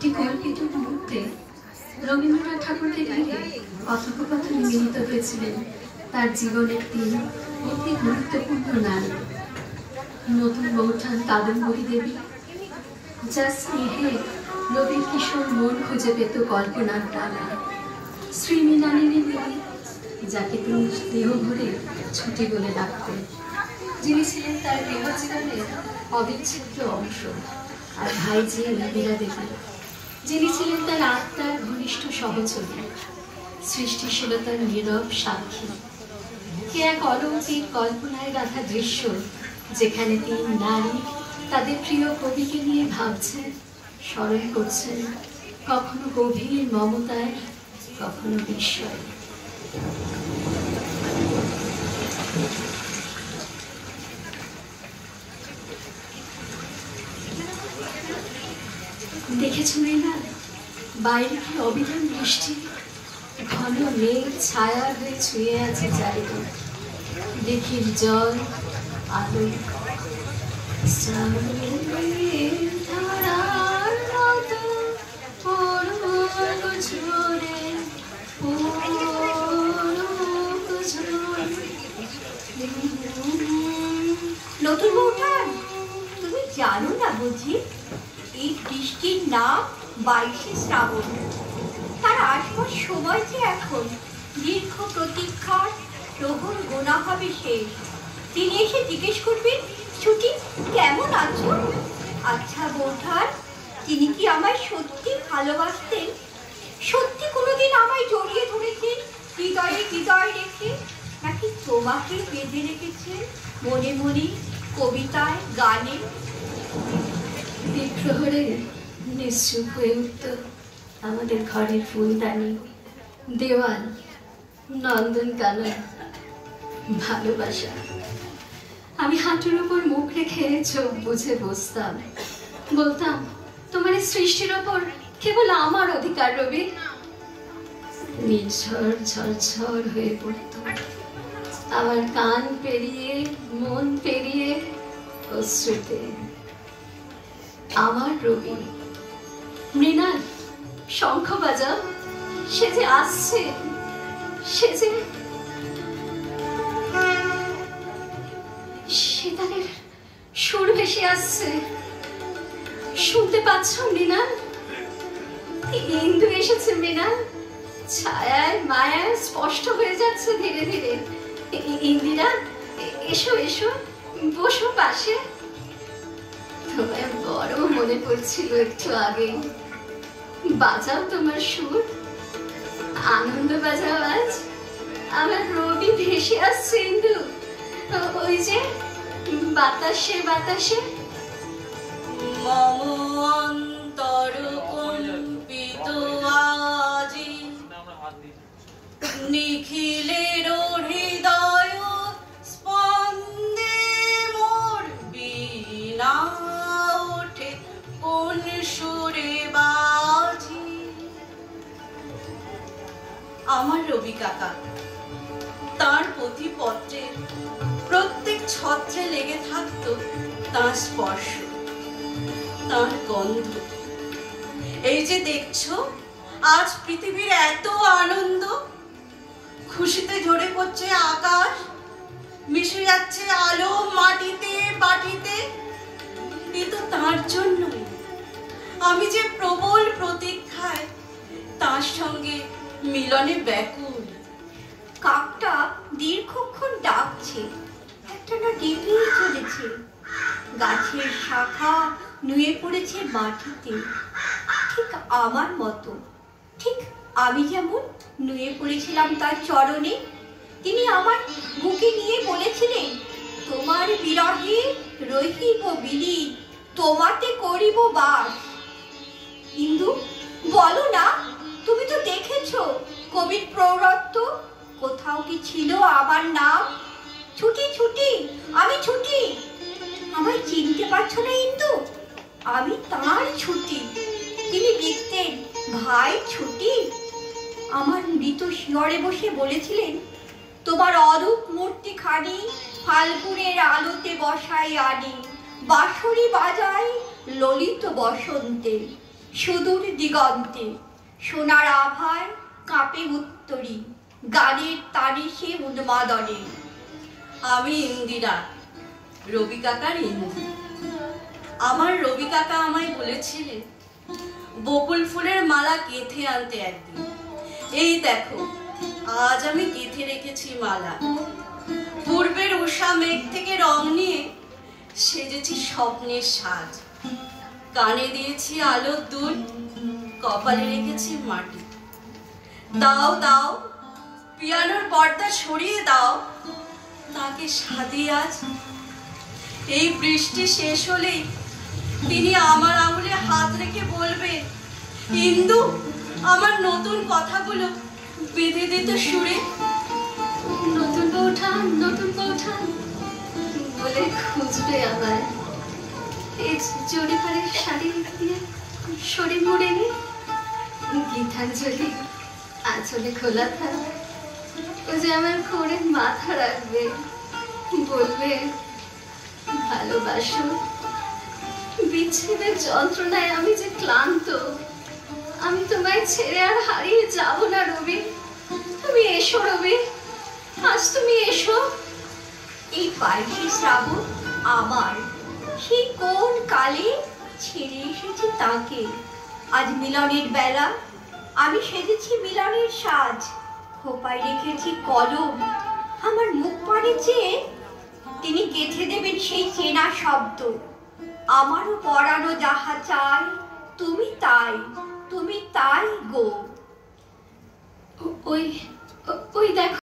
একটি কল্পিত মুহূর্তে রবীন্দ্রনাথ ঠাকুরকে ঘিরে কথোপকথনে মিলিত হয়েছিলেন তার জীবনের তিন অতি গুরুত্বপূর্ণ নারী। নতুন বৌঠান কাদম্বরী দেবী, যার স্নেহে রবির কিশোর মন খুঁজে পেত কল্পনার ডালা। শ্রীমৃণালিনী দেবী, যাকে তিনি দেহ ভরে ছুটি বলে ডাকতেন, যিনি ছিলেন তার গৃহজীবনের অবিচ্ছেদ্য অংশ। আর ভাইজি ইন্দিরা দেবী, যিনি ছিলেন তার আত্মার ঘনিষ্ঠ সহচরী, সৃষ্টিশীলতার নীরব সাক্ষী। কে এক অলৌকিক কল্পনায় গাঁথা দৃশ্য, যেখানে তিন নারী তাদের প্রিয় কবিকে নিয়ে ভাবছেন, স্মরণ করছেন, কখনো গভীর মমতায়, কখনো বিস্ময়। দেখেছ না বাইরে কি অবিরাম বৃষ্টি, ঘন মেঘ ছায়া হয়ে ছুঁয়ে আছে চারিদিক। দেখি জল আলো নতুন বৌঠান, তুমি জানো না বুঝি এই বৃষ্টির নাম 22শে শ্রাবণ। তার আসবার সময় যে এখন, দীর্ঘ প্রতীক্ষার প্রহর গোনা হবে শেষ। তিনি এসে জিজ্ঞেস করবেন, ছুটি কেমন আছো? আচ্ছা বৌঠান, তিনি কি আমায় সত্যি ভালোবাসতেন? সত্যি কোনোদিন আমায় জড়িয়ে ধরেছেন হৃদয়ে হৃদয় রেখে, নাকি তোমাকে বেঁধে রেখেছেন মনে মনে, কবিতায়, গানে? বিপ্রহরে নিশ্চুপ হয়ে উঠত আমাদের ঘরের ফুলদানি, দেওয়াল, নন্দন কানন, ভালোবাসা। আমি হাঁটুর উপর মুখ রেখে চোখ বুঝে বসতাম, বলতাম, তোমার সৃষ্টির ওপর কেবল আমার অধিকার রবি। নির্ঝর ঝরঝর হয়ে পড়ত আমার কান পেরিয়ে, মন পেরিয়ে, অশ্রুতে। আমার রবি। মৃণাল, শঙ্খ বাজাও, সে যে আসছে, সে যে সেতারের সুর ভেসে আসছে। শুনতে পাচ্ছ মৃণাল? ইন্দু এসেছে মৃণাল, ছায়ায় মায়ায় স্পষ্ট হয়ে যাচ্ছে ধীরে ধীরে। ইন্দিরা, এসো এসো, বসো পাশে। তোমায় বড় মনে পড়ছিল একটু আগে। বাজাও তোমার সুর, আনন্দ বাজাও আজ। আমার রবি ভেসে আসছে ইন্দু, ওই যে বাতাসে বাতাসে। মম অন্তর কম্পিত আজি, নিখিলের হৃদয় স্পন্দে মোর বীণা ওঠে কোন সুরে বাজি। আমার রবি কাকা, তার পথিপত্রের প্রত্যেক ছত্রে লেগে থাকতো তার স্পর্শ, তার গন্ধ। এই যে দেখছো, আজ পৃথিবীর এত আনন্দ, খুশিতে ঝরে পড়ছে আকাশ, মিশে যাচ্ছে আলো মাটিতে বাটিতে, এ তো তার জন্যই। আমি যে প্রবল প্রতীক্ষায় তার সঙ্গে মিলনে ব্যাকুল। কাকটা দীর্ঘক্ষণ ডাকছে, একটা না ডেকেই চলেছে। গাছের শাখা নুয়ে পড়েছে মাটিতে, ঠিক আমার মতো। ঠিক আমি যেমন নুয়ে পড়েছিলাম তার চরণে। তিনি আমার বুকে নিয়ে বলেছিলেন, তোমার বিরহে রহিব বিলি, তোমাতে করিব বাস। ইন্দু, বলো না, তুমি তো দেখেছো কবির প্রৌঢ়ত্ব। কোথাও কি ছিল আমার নাম? ছুটি ছুটি, আমি ছুটি। আমায় চিনতে পারছো না ইন্দু? আমি তার ছুটি। তিনি লিখতেন, ভাই ছুটি। আমার মৃত শিয়রে বসে বলেছিলেন, তোমার অরূপ মূর্তি খানি ফাল্গুনের আলোতে বসাই আনি, বাঁশরি বাজাই ললিত বসন্তে। সুদূর দিগন্তে সোনার আভায় কাঁপে উত্তরী, গানের তানে সে উন্মাদনে। আমি ইন্দিরা, রবি কাকার ইন্দি। আমার রবি কাকা আমায় বলেছিলেন বকুল ফুলের মালা গেঁথে আনতে একদিন। এই দেখো, আজ আমি গেঁথে রেখেছি মালা। পূর্বের উষা মেঘ থেকে রং নিয়ে সেজেছি স্বপ্নের সাজ। কানে দিয়েছি আলোর দুল, কপালে রেখেছি মাটি। দাও দাও, পিয়ানোর পর্দা সরিয়ে দাও, তাকে সাজিয়ে আজ। এই বৃষ্টি শেষ হলেই তিনি আমার আঙুলে হাত রেখে বলবেন, ইন্দু, আমার নতুন কথাগুলো বেঁধে দিত সুরে। নতুন বউঠান, নতুন বউঠান বলে খুঁজবে আবার। এই জরিপারের শাড়ি দিয়ে শরীর মুড়ে নি, গীতাঞ্জলি আঁচলে খোলা থাক। ও যে আমার কোণে মাথা রাখবে, বলবে, ভালোবাসো। বিচ্ছেদের যন্ত্রণায় আমি যে ক্লান্ত, আমি তোমায় ছেড়ে আর হারিয়ে যাব না রবি। তুমি এসো রবি, আজ তুমি এসো। এই 22শে শ্রাবণ আমার, সেই কোন কালে ছেড়ে এসেছি তাকে। আজ মিলনের বেলা, আমি সেজেছি মিলনের সাজ। খোপায় রেখেছি কলম, আমার মুখ পানে চেয়ে তিনি গেঁথে দেবেন সেই চেনা শব্দ। আমারও পরানো যাহা চাই, তুমি তাই, তুমি তাই গো। ওই ওই দেখো।